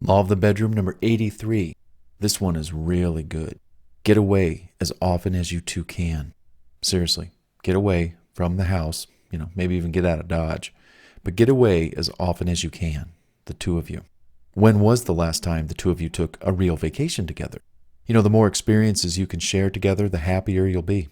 Law of the bedroom number 83. This one is really good. Get away as often as you two can. Seriously, get away from the house, maybe even get out of Dodge. But get away as often as you can, the two of you. When was the last time the two of you took a real vacation together? The more experiences you can share together, the happier you'll be.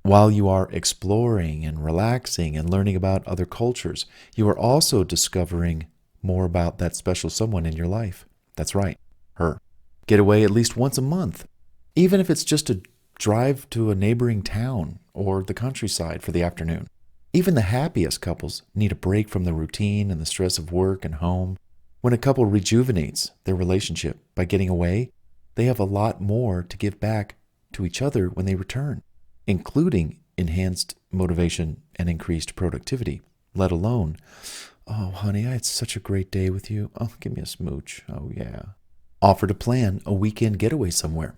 While you are exploring and relaxing and learning about other cultures, you are also discovering more about that special someone in your life. That's right, her. Get away at least once a month, even if it's just a drive to a neighboring town or the countryside for the afternoon. Even the happiest couples need a break from the routine and the stress of work and home. When a couple rejuvenates their relationship by getting away, they have a lot more to give back to each other when they return, including enhanced motivation and increased productivity, let alone, "Oh, honey, I had such a great day with you. Oh, give me a smooch. Oh, yeah." Offer to plan a weekend getaway somewhere.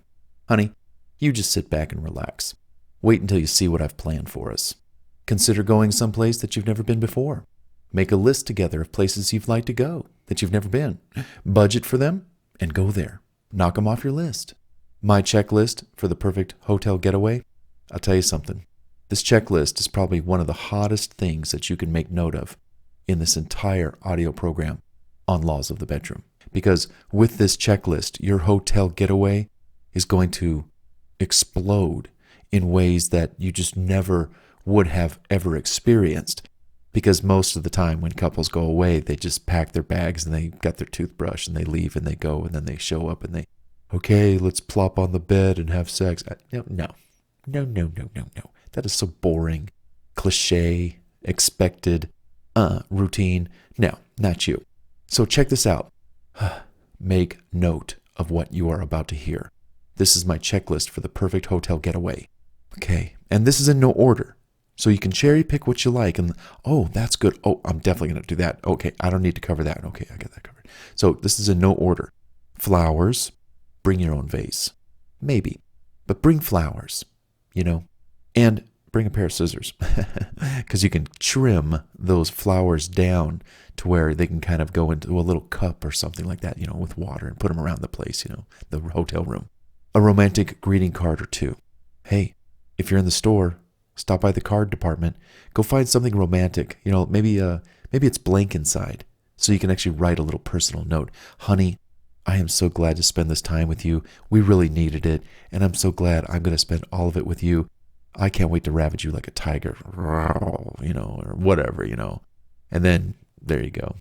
"Honey, you just sit back and relax. Wait until you see what I've planned for us. Consider going someplace that you've never been before. Make a list together of places you'd like to go that you've never been. Budget for them and go there. Knock them off your list." My checklist for the perfect hotel getaway? I'll tell you something. This checklist is probably one of the hottest things that you can make note of in this entire audio program on Laws of the Bedroom. Because with this checklist, your hotel getaway is going to explode in ways that you just never would have ever experienced. Because most of the time when couples go away, they just pack their bags and they got their toothbrush and they leave and they go and then they show up and okay, let's plop on the bed and have sex. No. That is so boring, cliche, expected, routine. No, not you. So check this out. Make note of what you are about to hear. This is my checklist for the perfect hotel getaway. Okay, and this is in no order. So you can cherry pick what you like and, oh, that's good. Oh, I'm definitely going to do that. Okay, I don't need to cover that. Okay, I got that covered. So this is in no order. Flowers, bring your own vase. Maybe, but bring flowers, and bring a pair of scissors because you can trim those flowers down to where they can kind of go into a little cup or something like that, with water and put them around the place, the hotel room. A romantic greeting card or two. Hey, if you're in the store, stop by the card department. Go find something romantic. Maybe it's blank inside, so you can actually write a little personal note. "Honey, I am so glad to spend this time with you. We really needed it, and I'm so glad I'm going to spend all of it with you. I can't wait to ravage you like a tiger," or whatever, And then, there you go.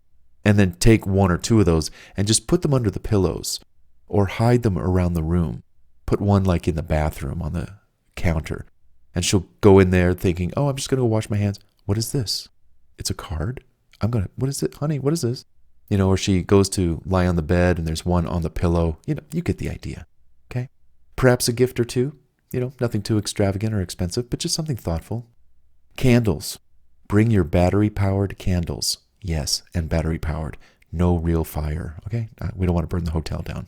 And then take one or two of those and just put them under the pillows or hide them around the room. Put one like in the bathroom on the counter. And she'll go in there thinking, "Oh, I'm just going to go wash my hands. What is this? It's a card? What is it? Honey, what is this?" Or she goes to lie on the bed and there's one on the pillow. You get the idea. Okay? Perhaps a gift or two. Nothing too extravagant or expensive, but just something thoughtful. Candles. Bring your battery-powered candles. Yes, and battery-powered. No real fire. Okay? We don't want to burn the hotel down.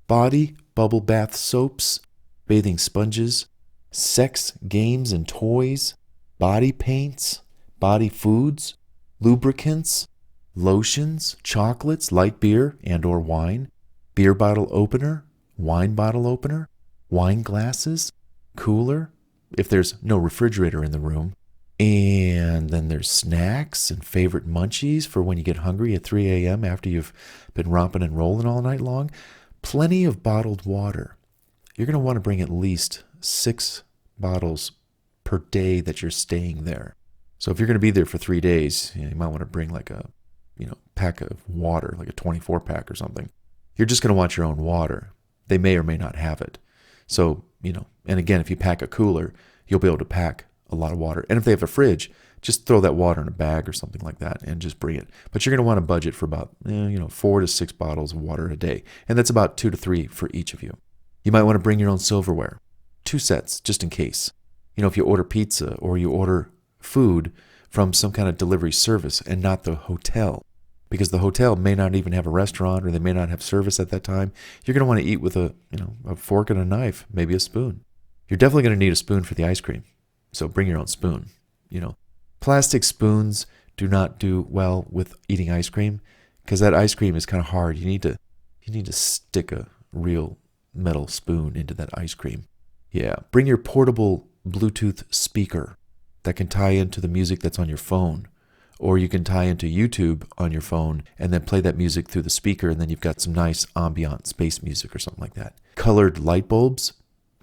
Body bubble bath soaps, bathing sponges, sex games and toys, body paints, body foods, lubricants, lotions, chocolates, light beer and or wine, beer bottle opener, wine bottle opener, wine glasses, cooler, if there's no refrigerator in the room. And then there's snacks and favorite munchies for when you get hungry at 3 a.m. after you've been romping and rolling all night long. Plenty of bottled water. You're going to want to bring at least 6 bottles per day that you're staying there. So if you're going to be there for 3 days, you might want to bring like a pack of water, like a 24 pack or something. You're just going to want your own water. They may or may not have it. So, and again, if you pack a cooler, you'll be able to pack a lot of water. And if they have a fridge, just throw that water in a bag or something like that and just bring it. But you're going to want to budget for about, 4 to 6 bottles of water a day. And that's about 2 to 3 for each of you. You might want to bring your own silverware. 2 sets, just in case. If you order pizza or you order food from some kind of delivery service and not the hotel, because the hotel may not even have a restaurant or they may not have service at that time, you're going to want to eat with a fork and a knife, maybe a spoon. You're definitely going to need a spoon for the ice cream. So bring your own spoon. Plastic spoons do not do well with eating ice cream because that ice cream is kind of hard. You need to stick a real metal spoon into that ice cream. Yeah, bring your portable Bluetooth speaker that can tie into the music that's on your phone. Or you can tie into YouTube on your phone and then play that music through the speaker, and then you've got some nice ambient space music or something like that. Colored light bulbs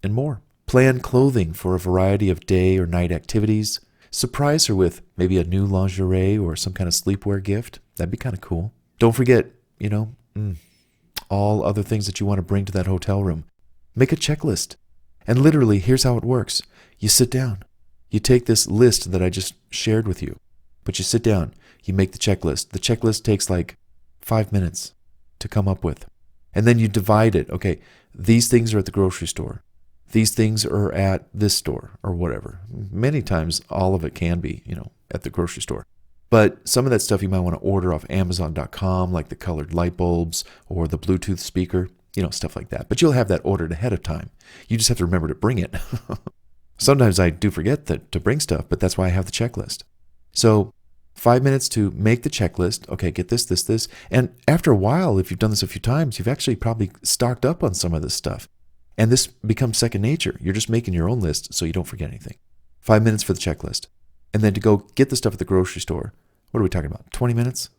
and more. Plan clothing for a variety of day or night activities. Surprise her with maybe a new lingerie or some kind of sleepwear gift. That'd be kind of cool. Don't forget, all other things that you want to bring to that hotel room. Make a checklist. And literally, here's how it works. You sit down. You take this list that I just shared with you. But you sit down, you make the checklist. The checklist takes like 5 minutes to come up with. And then you divide it. Okay, these things are at the grocery store. These things are at this store or whatever. Many times all of it can be, at the grocery store. But some of that stuff you might want to order off Amazon.com, like the colored light bulbs or the Bluetooth speaker, stuff like that. But you'll have that ordered ahead of time. You just have to remember to bring it. Sometimes I do forget to bring stuff, but that's why I have the checklist. So 5 minutes to make the checklist. Okay, get this, this, this. And after a while, if you've done this a few times, you've actually probably stocked up on some of this stuff. And this becomes second nature. You're just making your own list so you don't forget anything. 5 minutes for the checklist. And then to go get the stuff at the grocery store. What are we talking about? 20 minutes?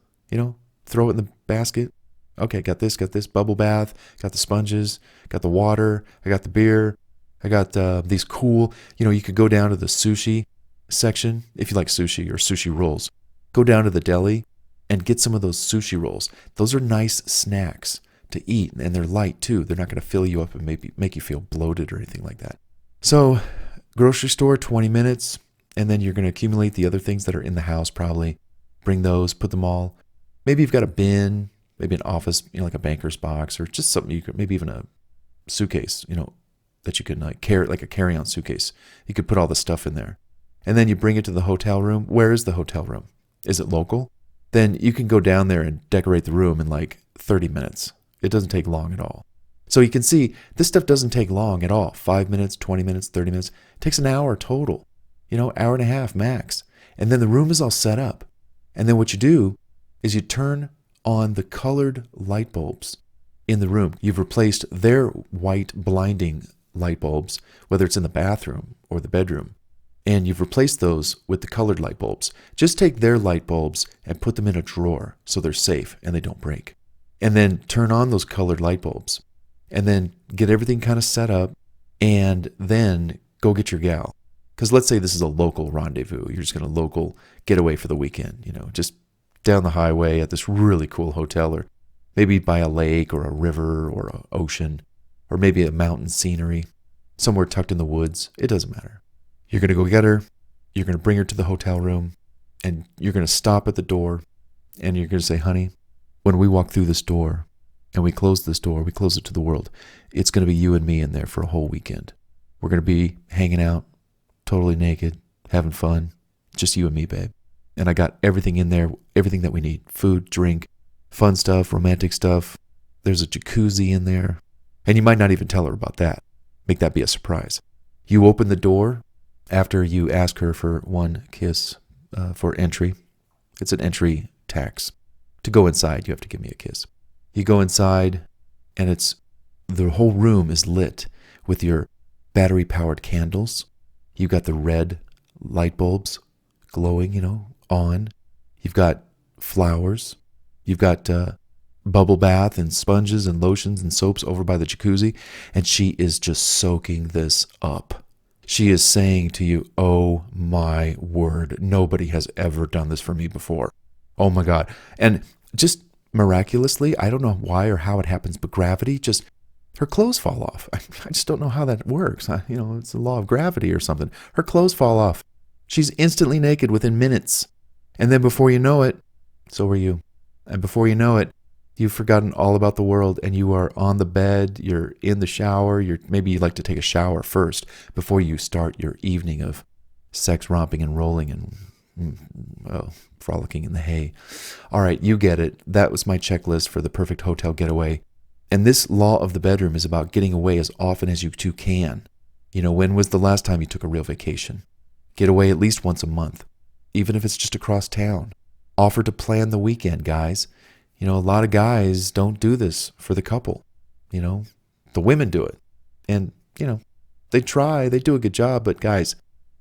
Throw it in the basket. Okay, got this, bubble bath, got the sponges, got the water, I got the beer, I got these cool, you could go down to the sushi section, if you like sushi or sushi rolls. Go down to the deli and get some of those sushi rolls. Those are nice snacks to eat, and they're light too. They're not going to fill you up and make you feel bloated or anything like that. So, grocery store, 20 minutes, and then you're going to accumulate the other things that are in the house probably. Bring those, put them all. Maybe you've got a bin, maybe an office, like a banker's box, or just something you could, maybe even a suitcase, that you can carry, like a carry-on suitcase. You could put all the stuff in there. And then you bring it to the hotel room. Where is the hotel room? Is it local? Then you can go down there and decorate the room in like 30 minutes. It doesn't take long at all. So you can see this stuff doesn't take long at all. 5 minutes, 20 minutes, 30 minutes. It takes an hour total. Hour and a half max. And then the room is all set up. And then what you do is you turn on the colored light bulbs in the room. You've replaced their white blinding light bulbs, whether it's in the bathroom or the bedroom. And you've replaced those with the colored light bulbs. Just take their light bulbs and put them in a drawer so they're safe and they don't break. And then turn on those colored light bulbs. And then get everything kind of set up. And then go get your gal. Because let's say this is a local rendezvous. You're just going to local getaway for the weekend. Just down the highway at this really cool hotel. Or maybe by a lake or a river or an ocean. Or maybe a mountain scenery. Somewhere tucked in the woods. It doesn't matter. You're going to go get her, you're going to bring her to the hotel room, and you're going to stop at the door, and you're going to say, honey, when we walk through this door, and we close this door, we close it to the world, it's going to be you and me in there for a whole weekend. We're going to be hanging out, totally naked, having fun, just you and me, babe. And I got everything in there, everything that we need, food, drink, fun stuff, romantic stuff. There's a jacuzzi in there, and you might not even tell her about that. Make that be a surprise. You open the door, after you ask her for one kiss for entry. It's an entry tax. To go inside, you have to give me a kiss. You go inside, and the whole room is lit with your battery-powered candles. You've got the red light bulbs glowing, on. You've got flowers. You've got bubble bath and sponges and lotions and soaps over by the jacuzzi, and she is just soaking this up. She is saying to you, oh my word, nobody has ever done this for me before. Oh my God. And just miraculously, I don't know why or how it happens, but gravity, just her clothes fall off. I just don't know how that works. It's the law of gravity or something. Her clothes fall off. She's instantly naked within minutes. And then before you know it, so are you. And before you know it, you've forgotten all about the world, and you are on the bed, you're in the shower, maybe you like to take a shower first before you start your evening of sex, romping, and rolling, and frolicking in the hay. All right, you get it. That was my checklist for the perfect hotel getaway. And this law of the bedroom is about getting away as often as you two can. When was the last time you took a real vacation? Get away at least once a month, even if it's just across town. Offer to plan the weekend, guys. A lot of guys don't do this for the couple. The women do it. And, they try, they do a good job, but guys,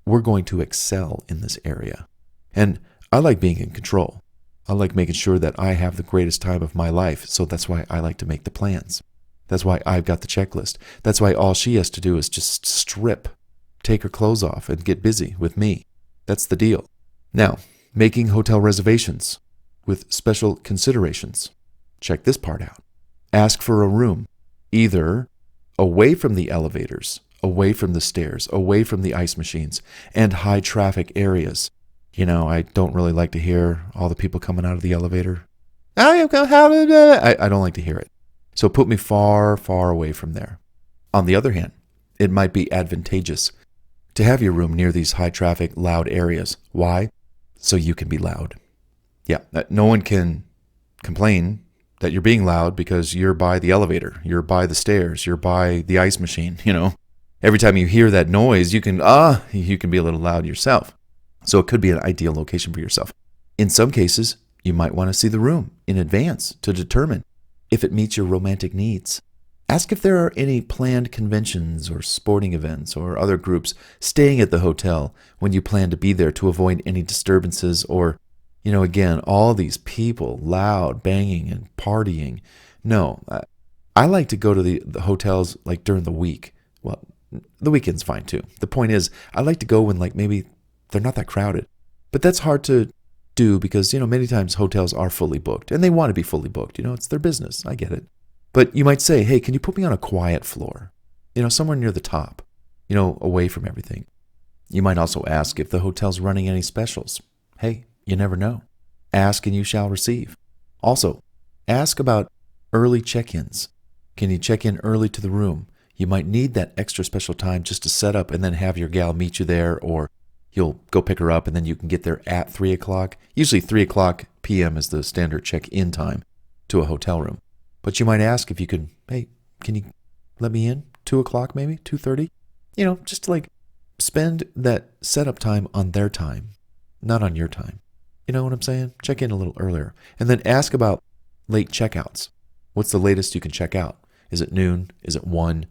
we're going to excel in this area. And I like being in control. I like making sure that I have the greatest time of my life. So that's why I like to make the plans. That's why I've got the checklist. That's why all she has to do is just strip, take her clothes off, and get busy with me. That's the deal. Now, making hotel reservations with special considerations. Check this part out. Ask for a room, either away from the elevators, away from the stairs, away from the ice machines, and high traffic areas. I don't really like to hear all the people coming out of the elevator. I don't like to hear it. So put me far, far away from there. On the other hand, it might be advantageous to have your room near these high traffic, loud areas. Why? So you can be loud. Yeah, no one can complain that you're being loud because you're by the elevator, you're by the stairs, you're by the ice machine, Every time you hear that noise, you can be a little loud yourself. So it could be an ideal location for yourself. In some cases, you might want to see the room in advance to determine if it meets your romantic needs. Ask if there are any planned conventions or sporting events or other groups staying at the hotel when you plan to be there to avoid any disturbances or, again, all these people loud, banging, and partying. No, I like to go to the hotels like during the week. Well, the weekend's fine too. The point is, I like to go when maybe they're not that crowded. But that's hard to do because, many times hotels are fully booked and they want to be fully booked. It's their business. I get it. But you might say, hey, can you put me on a quiet floor? Somewhere near the top, away from everything. You might also ask if the hotel's running any specials. Hey, you never know. Ask and you shall receive. Also, ask about early check-ins. Can you check in early to the room? You might need that extra special time just to set up and then have your gal meet you there, or you'll go pick her up and then you can get there at 3 o'clock. Usually 3 o'clock p.m. is the standard check-in time to a hotel room. But you might ask if you could, hey, can you let me in? 2 o'clock maybe? 2:30? Just to spend that setup time on their time, not on your time. You know what I'm saying? Check in a little earlier. And then ask about late checkouts. What's the latest you can check out? Is it noon? Is it 1?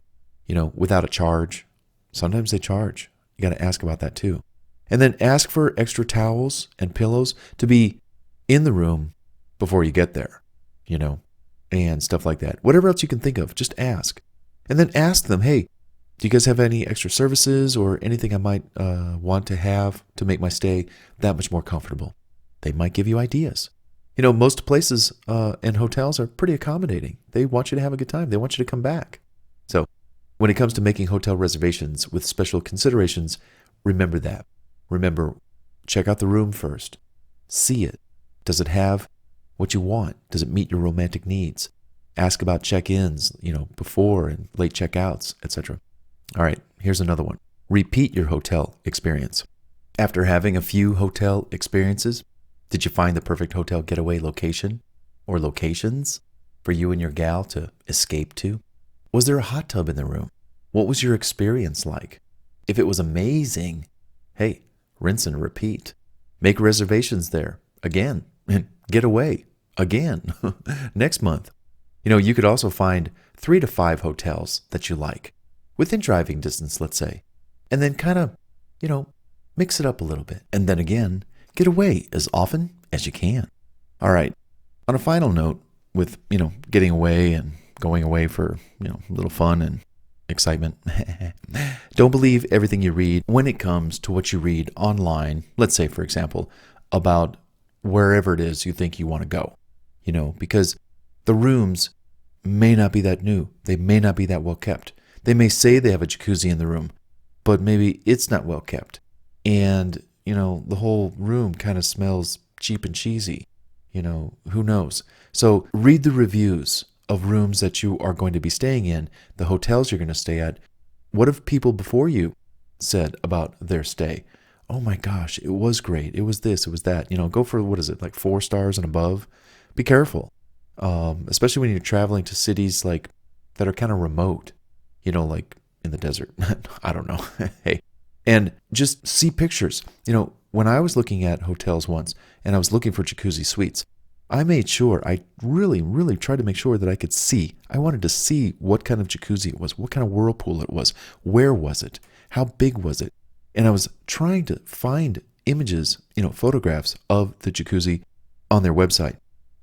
Without a charge. Sometimes they charge. You got to ask about that too. And then ask for extra towels and pillows to be in the room before you get there, and stuff like that. Whatever else you can think of, just ask. And then ask them, hey, do you guys have any extra services or anything I might want to have to make my stay that much more comfortable? They might give you ideas. Most places and hotels are pretty accommodating. They want you to have a good time. They want you to come back. So when it comes to making hotel reservations with special considerations, remember that. Remember, check out the room first. See it. Does it have what you want? Does it meet your romantic needs? Ask about check-ins, before and late checkouts, etc. All right, here's another one. Repeat your hotel experience. After having a few hotel experiences, did you find the perfect hotel getaway location or locations for you and your gal to escape to? Was there a hot tub in the room? What was your experience like? If it was amazing, hey, rinse and repeat. Make reservations there again and get away again next month. You could also find 3 to 5 hotels that you like within driving distance, let's say, and then kind of, mix it up a little bit. And then again, get away as often as you can. All right. On a final note with, getting away and going away for, a little fun and excitement. Don't believe everything you read when it comes to what you read online. Let's say, for example, about wherever it is you think you want to go, because the rooms may not be that new. They may not be that well kept. They may say they have a jacuzzi in the room, but maybe it's not well kept. And, the whole room kind of smells cheap and cheesy. Who knows? So read the reviews of rooms that you are going to be staying in, the hotels you're going to stay at. What have people before you said about their stay? Oh my gosh, it was great. It was this, it was that. Go for, 4 stars and above. Be careful, especially when you're traveling to cities that are kind of remote, like in the desert. I don't know. Hey, and just see pictures. When I was looking at hotels once and I was looking for jacuzzi suites, I made sure, I really, really tried to make sure that I could see. I wanted to see what kind of jacuzzi it was, what kind of whirlpool it was, where was it, how big was it. And I was trying to find images, photographs of the jacuzzi on their website.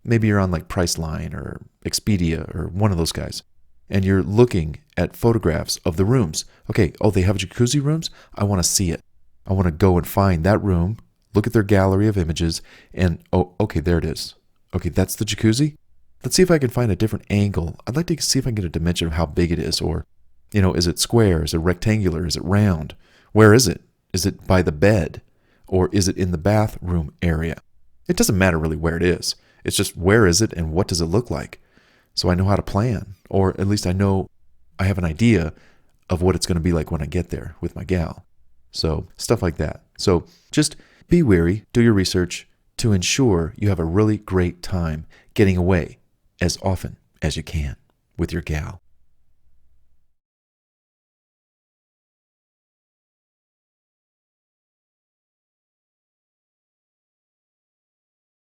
Maybe you're on like Priceline or Expedia or one of those guys, and you're looking at photographs of the rooms. Okay, they have jacuzzi rooms? I want to see it. I want to go and find that room, look at their gallery of images, and okay, there it is. Okay, that's the jacuzzi. Let's see if I can find a different angle. I'd like to see if I can get a dimension of how big it is, or, is it square? Is it rectangular? Is it round? Where is it? Is it by the bed? Or is it in the bathroom area? It doesn't matter really where it is. It's just where is it and what does it look like? So I know how to plan, or at least I know I have an idea of what it's going to be like when I get there with my gal. So stuff like that. So just be wary, do your research to ensure you have a really great time getting away as often as you can with your gal.